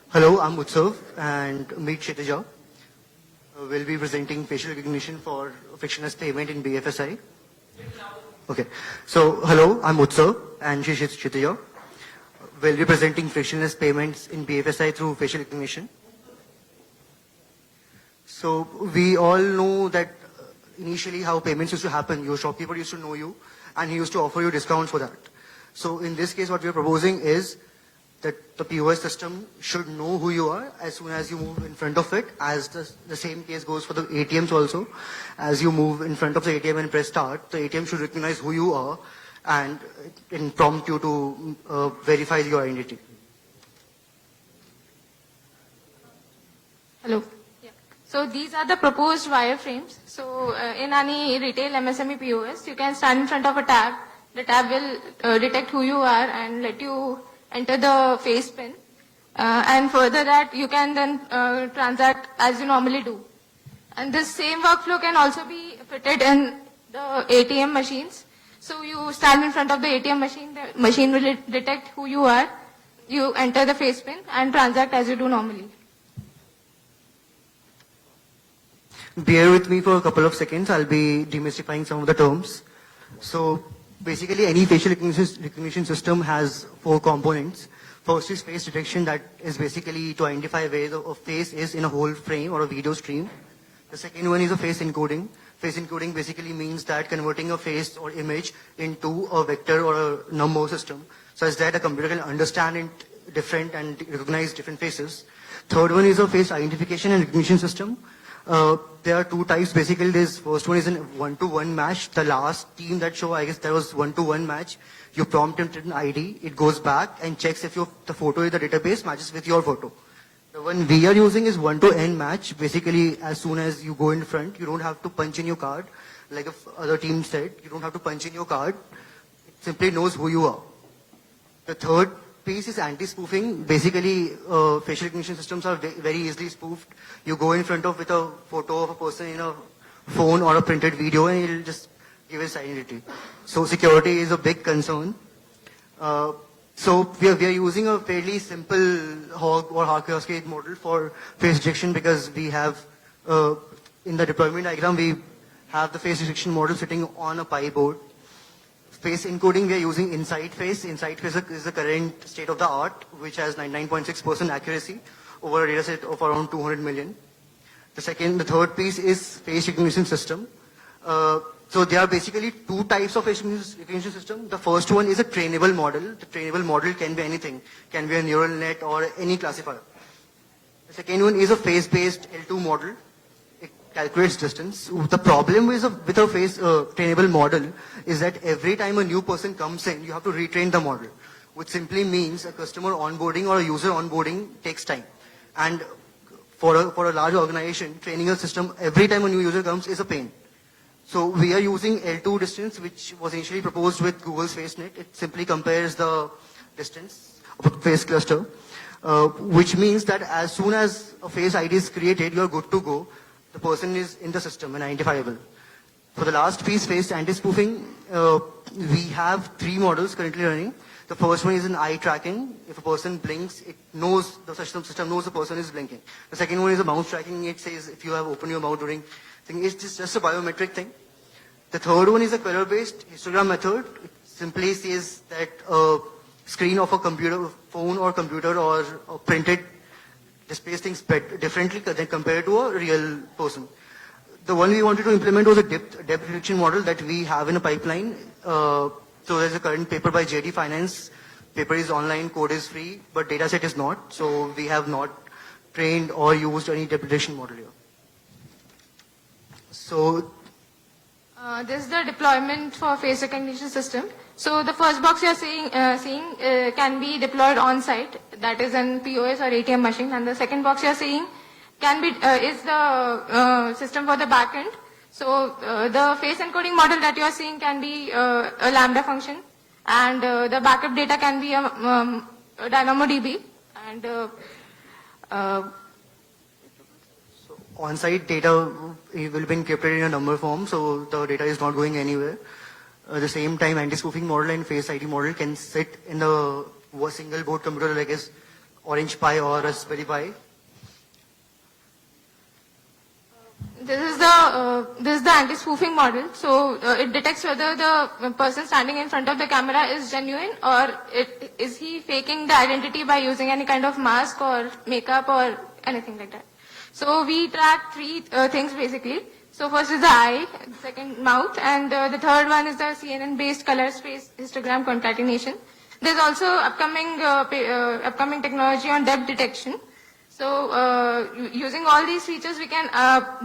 Hello, I'm Utsav and meet Kshitija. We'll be presenting facial recognition for frictionless payment in BFSI. Okay. So, hello, I'm Utsav and Kshitija. We'll be presenting frictionless payments in BFSI through facial recognition. So, we all know that initially how payments used to happen. Your shopkeeper used to know you and he used to offer you discounts for that. So, in this case, what we are proposing is that the POS system should know who you are as soon as you move in front of it, as the same case goes for the ATMs also. As you move in front of the ATM and press start, the ATM should recognize who you are and prompt you to verify your identity. Hello. Yeah. So these are the proposed wireframes. So in any retail MSME POS, you can stand in front of a tab. The tab will detect who you are and let you enter the face pin. And further that, you can then transact as you normally do. And this same workflow can also be fitted in the ATM machines. So you stand in front of the ATM machine, the machine will detect who you are, you enter the face pin and transact as you do normally. Bear with me for a couple of seconds. I'll be demystifying some of the terms. So basically any facial recognition system has 4 components. First is face detection, that is basically to identify where the face is in a whole frame or a video stream. The second one is a face encoding. Face encoding basically means that converting a face or image into a vector or a number system, such that a computer can understand it different and recognize different faces. Third one is a face identification and recognition system. There are 2 types basically. This first one is a one-to-one match. The last team that show, I guess there was one-to-one match. You prompt it an ID, it goes back and checks if the photo in the database matches with your photo. The one we are using is one-to-N match. Basically, as soon as you go in front, you don't have to punch in your card. Like if other team said, you don't have to punch in your card. It simply knows who you are. The third piece is anti-spoofing. Basically, facial recognition systems are very easily spoofed. You go in front of with a photo of a person in a phone or a printed video and it'll just give his identity. So security is a big concern. So we are using a fairly simple hog or hard cascade model for face detection because we have, in the deployment diagram, we have the face detection model sitting on a Pi board. Face encoding, we are using Insight Face. Insight Face is the current state of the art, which has 99.6% accuracy over a data set of around 200 million. The third piece is face recognition system. So there are basically 2 types of face recognition system. The first one is a trainable model. The trainable model can be anything, can be a neural net or any classifier. The second one is a face-based L2 model. It calculates distance. The problem with a face trainable model is that every time a new person comes in, you have to retrain the model, which simply means a customer onboarding or a user onboarding takes time. And for a large organization, training a system every time a new user comes is a pain. So we are using L2 distance, which was initially proposed with Google's FaceNet. It simply compares the distance of a face cluster, which means that as soon as a face ID is created, you're good to go. The person is in the system and identifiable. For the last piece, face anti-spoofing, we have 3 models currently running. The first one is an eye tracking. If a person blinks, it knows, the system knows the person is blinking. The second one is a mouse tracking. It says if you have opened your mouth during thing. It's just a biometric thing. The third one is a color-based histogram method. It simply says that a screen of a computer, phone or computer or printed displays things differently than compared to a real person. The one we wanted to implement was a depth prediction model that we have in a pipeline. So there's a current paper by JD Finance. Paper is online, code is free, but dataset is not. So we have not trained or used any depth prediction model here. So this is the deployment for face recognition system. So the first box you are seeing can be deployed on site, that is in POS or ATM machine, and the second box you are seeing can be is the system for the backend. So the face encoding model that you are seeing can be a Lambda function, and the backup data can be a DynamoDB, and on-site data will be encrypted in a number form, so the data is not going anywhere. At the same time, anti-spoofing model and face ID model can sit in a single board computer like is Orange Pi or Raspberry Pi. This is the anti-spoofing model. So it detects whether the person standing in front of the camera is genuine or is he faking the identity by using any kind of mask or makeup or anything like that. So we track three things basically. So first is the eye, second mouth, and the third one is the CNN-based color space histogram concatenation. There's also upcoming technology on depth detection. So using all these features, we can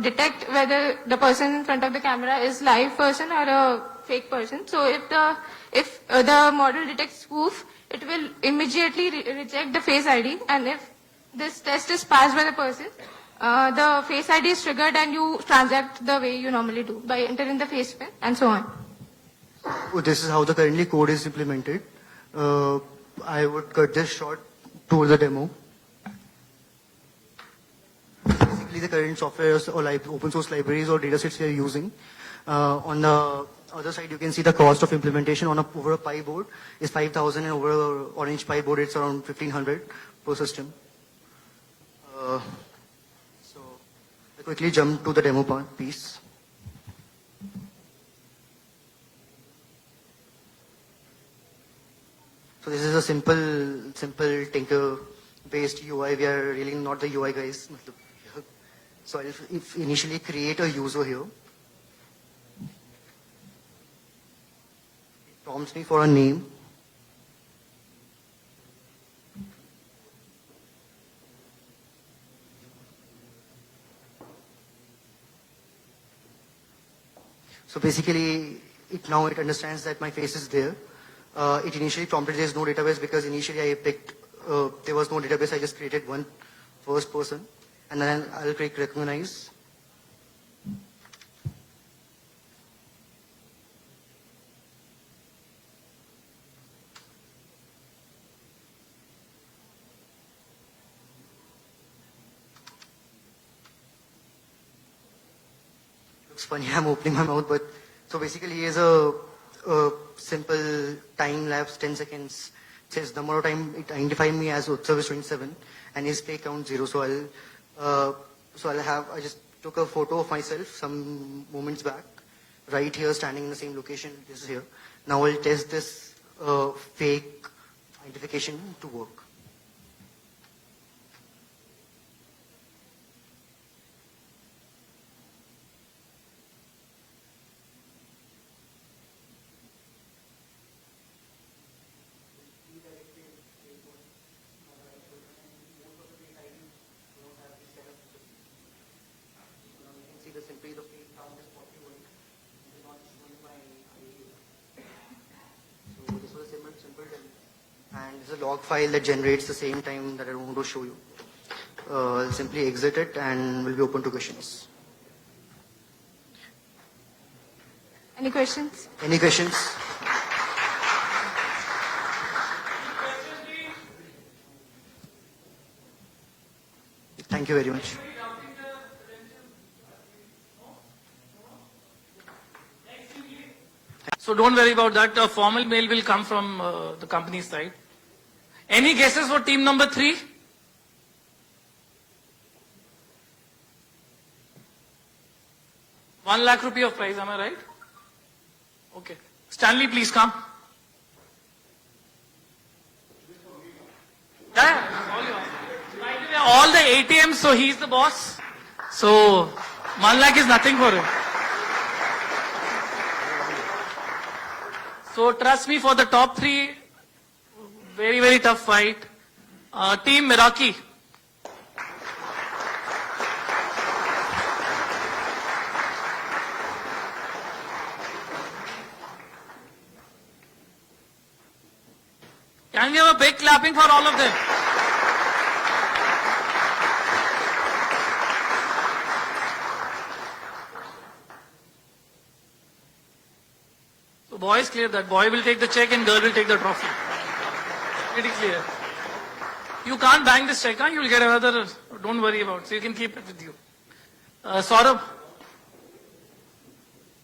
detect whether the person in front of the camera is live person or a fake person. So if the model detects spoof, it will immediately reject the face ID, and if this test is passed by the person, the face ID is triggered and you transact the way you normally do by entering the face pin and so on. This is how the currently code is implemented. I would cut this short to the demo. Basically, the current software or open source libraries or datasets we are using. On the other side, you can see the cost of implementation over a Pi board is 5,000, and over a Orange Pi board, it's around 1,500 per system. So I quickly jump to the demo piece. So this is a simple Tinker-based UI. We are really not the UI guys. So I'll initially create a user here. It prompts me for a name. So basically, now it understands that my face is there. It initially prompted there's no database because initially I picked, there was no database. I just created one first person, and then I'll click recognize. Looks funny, I'm opening my mouth, but so basically here's a simple time lapse, 10 seconds. It says number of time it identified me as Utsav is 27 and his pay count 0. So I just took a photo of myself some moments back, right here standing in the same location. This is here. Now I'll test this fake identification to work. Simply the page count is 41. It is not showing my ID. So this was a simple demo. And this is a log file that generates the same time that I want to show you. I'll simply exit it and we'll be open to questions. Any questions? Any questions? Thank you very much. So don't worry about that. A formal mail will come from the company's side. Any guesses for team number 3? ₹1 lakh of prize, am I right? Okay. Stanley, please come. Yeah, all yours. By the way, all the ATMs, so he's the boss. So 1 lakh is nothing for him. So trust me, for the top 3, very, very tough fight. Team Meraki. Can we have a big clapping for all of them? So boy is clear that boy will take the check and girl will take the trophy. Pretty clear. You can't bang this check, huh? You will get another, don't worry about it. So you can keep it with you. Saurabh.